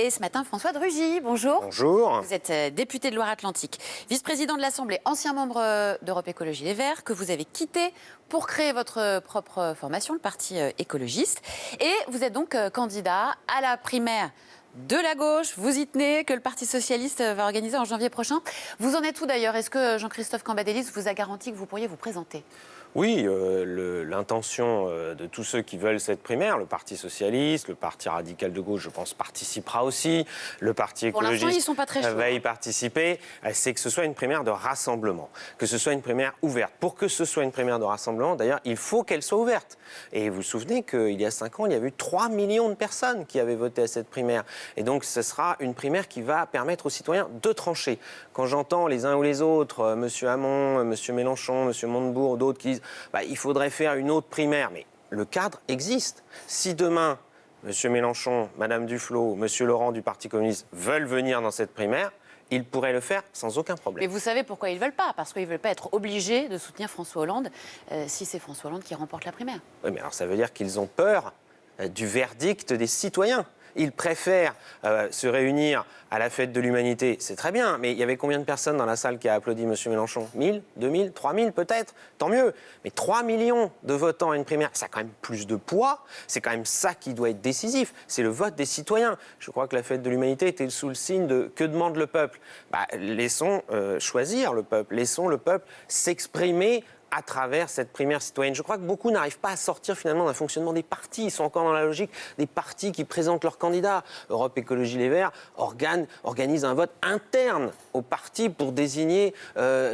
Et ce matin, François de Rugy, bonjour. Bonjour. Vous êtes député de Loire-Atlantique, vice-président de l'Assemblée, ancien membre d'Europe Écologie Les Verts, que vous avez quitté pour créer votre propre formation, le Parti écologiste. Et vous êtes donc candidat à la primaire de la gauche. Vous y tenez, que le Parti socialiste va organiser en janvier prochain. Vous en êtes où d'ailleurs? Est-ce que Jean-Christophe Cambadélis vous a garanti que vous pourriez vous présenter? Oui, l'intention de tous ceux qui veulent cette primaire, le Parti socialiste, le Parti radical de gauche, je pense, participera aussi, le Parti écologiste pour l'instant, ils sont pas très chauds, va y participer, c'est que ce soit une primaire de rassemblement, que ce soit une primaire ouverte. Pour que ce soit une primaire de rassemblement, d'ailleurs, il faut qu'elle soit ouverte. Et vous vous souvenez qu'il y a 5 ans, il y avait eu 3 millions de personnes qui avaient voté à cette primaire. Et donc, ce sera une primaire qui va permettre aux citoyens de trancher. Quand j'entends les uns ou les autres, M. Hamon, M. Mélenchon, M. Montebourg, d'autres qui disent il faudrait faire une autre primaire, mais le cadre existe. Si demain, M. Mélenchon, Mme Duflot, M. Laurent du Parti communiste veulent venir dans cette primaire, ils pourraient le faire sans aucun problème. Mais vous savez pourquoi ils ne veulent pas? Parce qu'ils ne veulent pas être obligés de soutenir François Hollande si c'est François Hollande qui remporte la primaire. Oui, mais alors ça veut dire qu'ils ont peur du verdict des citoyens. Ils préfèrent se réunir à la fête de l'humanité, c'est très bien, mais il y avait combien de personnes dans la salle qui a applaudi M. Mélenchon? 1000, 2000, 3000 peut-être? Tant mieux. Mais 3 millions de votants à une primaire, ça a quand même plus de poids. C'est quand même ça qui doit être décisif. C'est le vote des citoyens. Je crois que la fête de l'humanité était sous le signe de « que demande le peuple ?» Laissons choisir le peuple, laissons le peuple s'exprimer à travers cette primaire citoyenne. Je crois que beaucoup n'arrivent pas à sortir finalement d'un fonctionnement des partis. Ils sont encore dans la logique des partis qui présentent leurs candidats. Europe Écologie Les Verts organise un vote interne au parti pour désigner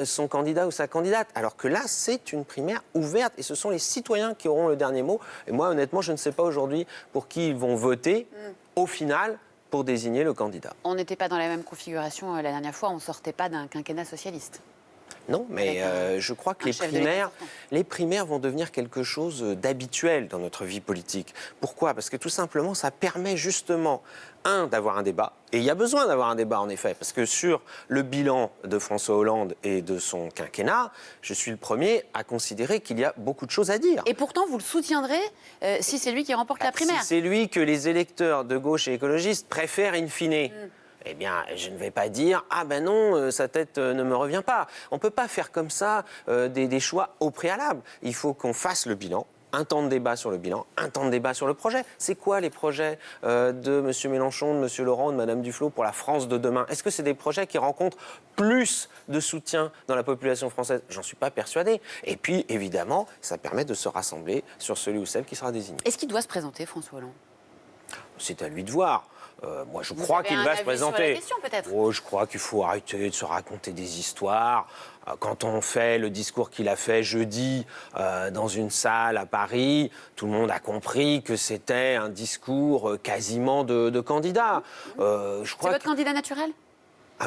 son candidat ou sa candidate. Alors que là, c'est une primaire ouverte et ce sont les citoyens qui auront le dernier mot. Et moi, honnêtement, je ne sais pas aujourd'hui pour qui ils vont voter au final pour désigner le candidat. On n'était pas dans la même configuration la dernière fois, on ne sortait pas d'un quinquennat socialiste. Non, mais je crois que les primaires vont devenir quelque chose d'habituel dans notre vie politique. Pourquoi? Parce que tout simplement, ça permet justement, d'avoir un débat. Et il y a besoin d'avoir un débat, en effet. Parce que sur le bilan de François Hollande et de son quinquennat, je suis le premier à considérer qu'il y a beaucoup de choses à dire. Et pourtant, vous le soutiendrez si c'est lui qui remporte la primaire? Si c'est lui que les électeurs de gauche et écologistes préfèrent in fine. Eh bien, je ne vais pas dire « Ah ben non, sa tête ne me revient pas ». On ne peut pas faire comme ça des choix au préalable. Il faut qu'on fasse le bilan, un temps de débat sur le bilan, un temps de débat sur le projet. C'est quoi les projets de M. Mélenchon, de M. Laurent, de Mme Duflot pour la France de demain? Est-ce que c'est des projets qui rencontrent plus de soutien dans la population française? J'en suis pas persuadé. Et puis, évidemment, ça permet de se rassembler sur celui ou celle qui sera désigné. Est-ce qu'il doit se présenter, François Hollande? C'est à lui de voir. Moi, je crois qu'il va se présenter. Question, peut-être. Je crois qu'il faut arrêter de se raconter des histoires. Quand on fait le discours qu'il a fait jeudi dans une salle à Paris, tout le monde a compris que c'était un discours quasiment de candidat. C'est votre candidat naturel?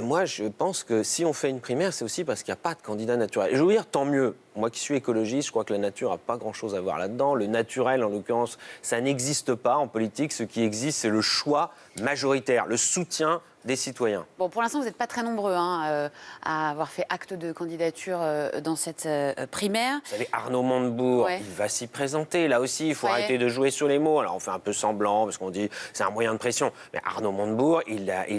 Moi, je pense que si on fait une primaire, c'est aussi parce qu'il n'y a pas de candidat naturel. Et je veux dire, tant mieux. Moi qui suis écologiste, je crois que la nature n'a pas grand-chose à voir là-dedans. Le naturel, en l'occurrence, ça n'existe pas en politique. Ce qui existe, c'est le choix majoritaire, le soutien des citoyens. Bon, pour l'instant, vous n'êtes pas très nombreux à avoir fait acte de candidature dans cette primaire. Vous savez, Arnaud Montebourg, il va s'y présenter. Là aussi, il faut arrêter de jouer sur les mots. Alors, on fait un peu semblant parce qu'on dit c'est un moyen de pression. Mais Arnaud Montebourg,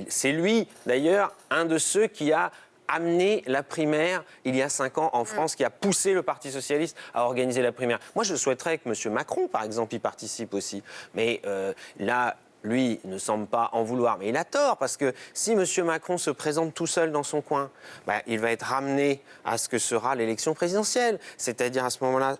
c'est lui, d'ailleurs, un de ceux qui a amené la primaire il y a 5 ans en France, qui a poussé le Parti socialiste à organiser la primaire. Moi, je souhaiterais que M. Macron, par exemple, y participe aussi. Mais là, lui ne semble pas en vouloir. Mais il a tort, parce que si M. Macron se présente tout seul dans son coin, il va être ramené à ce que sera l'élection présidentielle. C'est-à-dire, à ce moment-là,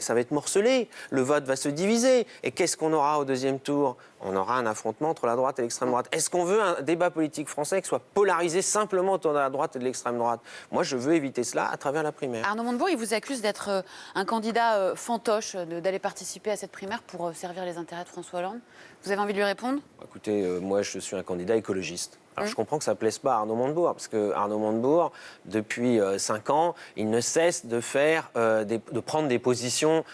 ça va être morcelé. Le vote va se diviser. Et qu'est-ce qu'on aura au deuxième tour? On aura un affrontement entre la droite et l'extrême droite. Est-ce qu'on veut un débat politique français qui soit polarisé simplement autour de la droite et de l'extrême droite? Moi, je veux éviter cela à travers la primaire. Arnaud Montebourg, il vous accuse d'être un candidat fantoche, d'aller participer à cette primaire pour servir les intérêts de François Hollande. Vous avez envie de lui répondre? Écoutez, moi, je suis un candidat écologiste. Alors je comprends que ça ne plaise pas à Arnaud Montebourg, parce que Arnaud Montebourg, depuis 5 ans, il ne cesse de de prendre des positions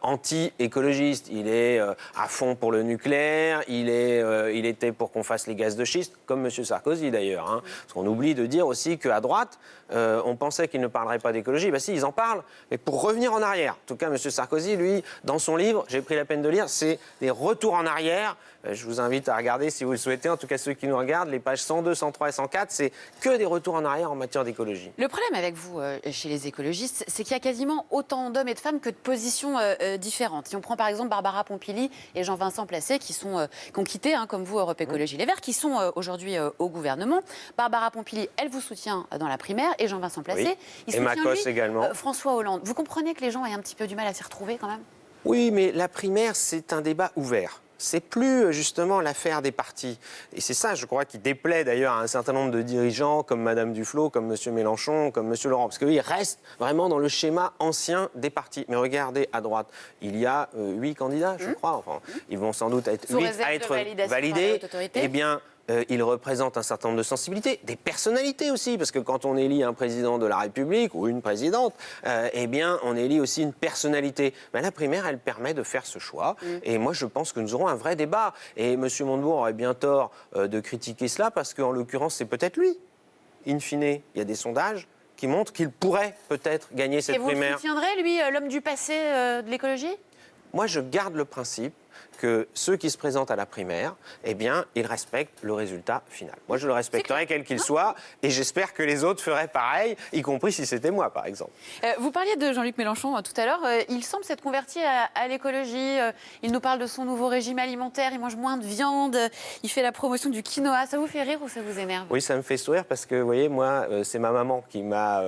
anti-écologistes. Il est à fond pour le nucléaire, il était pour qu'on fasse les gaz de schiste, comme M. Sarkozy d'ailleurs. Hein. Parce qu'on oublie de dire aussi qu'à droite, on pensait qu'il ne parlerait pas d'écologie. Ben si, ils en parlent, mais pour revenir en arrière. En tout cas, M. Sarkozy, lui, dans son livre, j'ai pris la peine de lire, c'est des retours en arrière. Je vous invite à regarder, si vous le souhaitez, en tout cas ceux qui nous regardent, les pages 102, 103 et 104, c'est que des retours en arrière en matière d'écologie. Le problème avec vous, chez les écologistes, c'est qu'il y a quasiment autant d'hommes et de femmes que de positions différentes. Si on prend par exemple Barbara Pompili et Jean-Vincent Placé, qui ont quitté, hein, comme vous, Europe Écologie Les Verts, qui sont aujourd'hui au gouvernement. Barbara Pompili, elle vous soutient dans la primaire, et Jean-Vincent Placé, oui. il et soutient Macos également. François Hollande. Vous comprenez que les gens aient un petit peu du mal à s'y retrouver quand même? Oui, mais la primaire, c'est un débat ouvert. C'est plus justement l'affaire des partis. Et c'est ça, je crois, qui déplaît d'ailleurs à un certain nombre de dirigeants comme Mme Duflot, comme M. Mélenchon, comme M. Laurent. Parce qu'ils restent vraiment dans le schéma ancien des partis. Mais regardez à droite, il y a 8 candidats, je crois. Enfin, ils vont sans doute être 8 à être validés. Eh bien, il représente un certain nombre de sensibilités, des personnalités aussi, parce que quand on élit un président de la République ou une présidente, eh bien, on élit aussi une personnalité. Mais la primaire, elle permet de faire ce choix. Et moi, je pense que nous aurons un vrai débat. Et M. Montebourg aurait bien tort de critiquer cela, parce qu'en l'occurrence, c'est peut-être lui. In fine, il y a des sondages qui montrent qu'il pourrait peut-être gagner cette primaire. Et vous le soutiendrez, lui, l'homme du passé de l'écologie? Moi, je garde le principe que ceux qui se présentent à la primaire, eh bien, ils respectent le résultat final. Moi, je le respecterai quel qu'il soit, et j'espère que les autres feraient pareil, y compris si c'était moi, par exemple. Vous parliez de Jean-Luc Mélenchon tout à l'heure. Il semble s'être converti à l'écologie. Il nous parle de son nouveau régime alimentaire. Il mange moins de viande. Il fait la promotion du quinoa. Ça vous fait rire ou ça vous énerve? Oui, ça me fait sourire parce que, vous voyez, moi, c'est ma maman qui m'a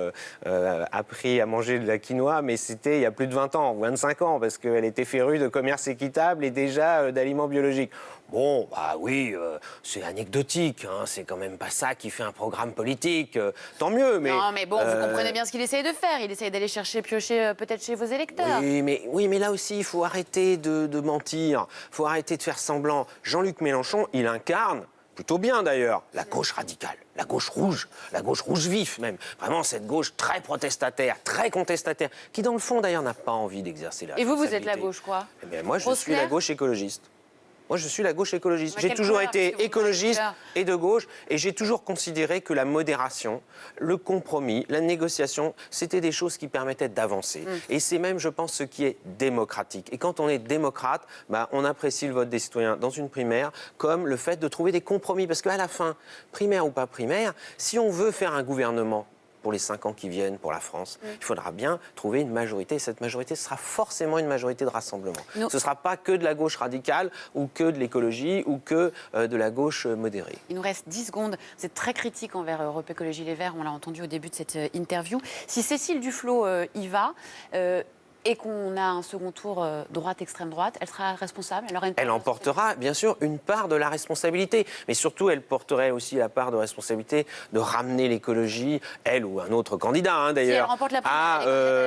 appris à manger de la quinoa, mais c'était il y a plus de 20 ans, 25 ans, parce qu'elle était férue de commerce équitable et déjà d'aliments biologiques. Bon, bah oui, c'est anecdotique, hein, c'est quand même pas ça qui fait un programme politique, tant mieux, mais... Non, mais bon, vous comprenez bien ce qu'il essaye de faire. Il essaye d'aller piocher peut-être chez vos électeurs. Oui, mais là aussi, il faut arrêter de mentir, il faut arrêter de faire semblant. Jean-Luc Mélenchon, il incarne, plutôt bien d'ailleurs, la gauche radicale, la gauche rouge vif même. Vraiment cette gauche très protestataire, très contestataire, qui dans le fond d'ailleurs n'a pas envie d'exercer la responsabilité. Et vous êtes la gauche quoi? Eh bien, moi, je suis la gauche écologiste. Moi, je suis la gauche écologiste. J'ai toujours couleur, été écologiste et de gauche, et j'ai toujours considéré que la modération, le compromis, la négociation, c'était des choses qui permettaient d'avancer. Et c'est même, je pense, ce qui est démocratique. Et quand on est démocrate, bah, on apprécie le vote des citoyens dans une primaire comme le fait de trouver des compromis. Parce qu'à la fin, primaire ou pas primaire, si on veut faire un gouvernement pour les 5 ans qui viennent pour la France, il faudra bien trouver une majorité. Et cette majorité, ce sera forcément une majorité de rassemblement. Ce ne sera pas que de la gauche radicale ou que de l'écologie ou que de la gauche modérée. Il nous reste 10 secondes. Vous êtes très critique envers Europe Écologie Les Verts. On l'a entendu au début de cette interview. Si Cécile Duflot y va... et qu'on a un second tour extrême droite, elle sera responsable? Elle emportera, bien sûr, une part de la responsabilité. Mais surtout, elle porterait aussi la part de responsabilité de ramener l'écologie, elle ou un autre candidat, d'ailleurs, si elle remporte la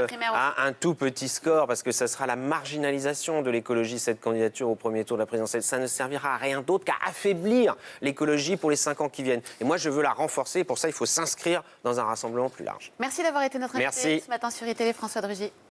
primaire, à un tout petit score, parce que ça sera la marginalisation de l'écologie, cette candidature au premier tour de la présidentielle. Ça ne servira à rien d'autre qu'à affaiblir l'écologie pour les 5 ans qui viennent. Et moi, je veux la renforcer. Pour ça, il faut s'inscrire dans un rassemblement plus large. Merci d'avoir été notre invité ce matin sur ITV, François de Rugy.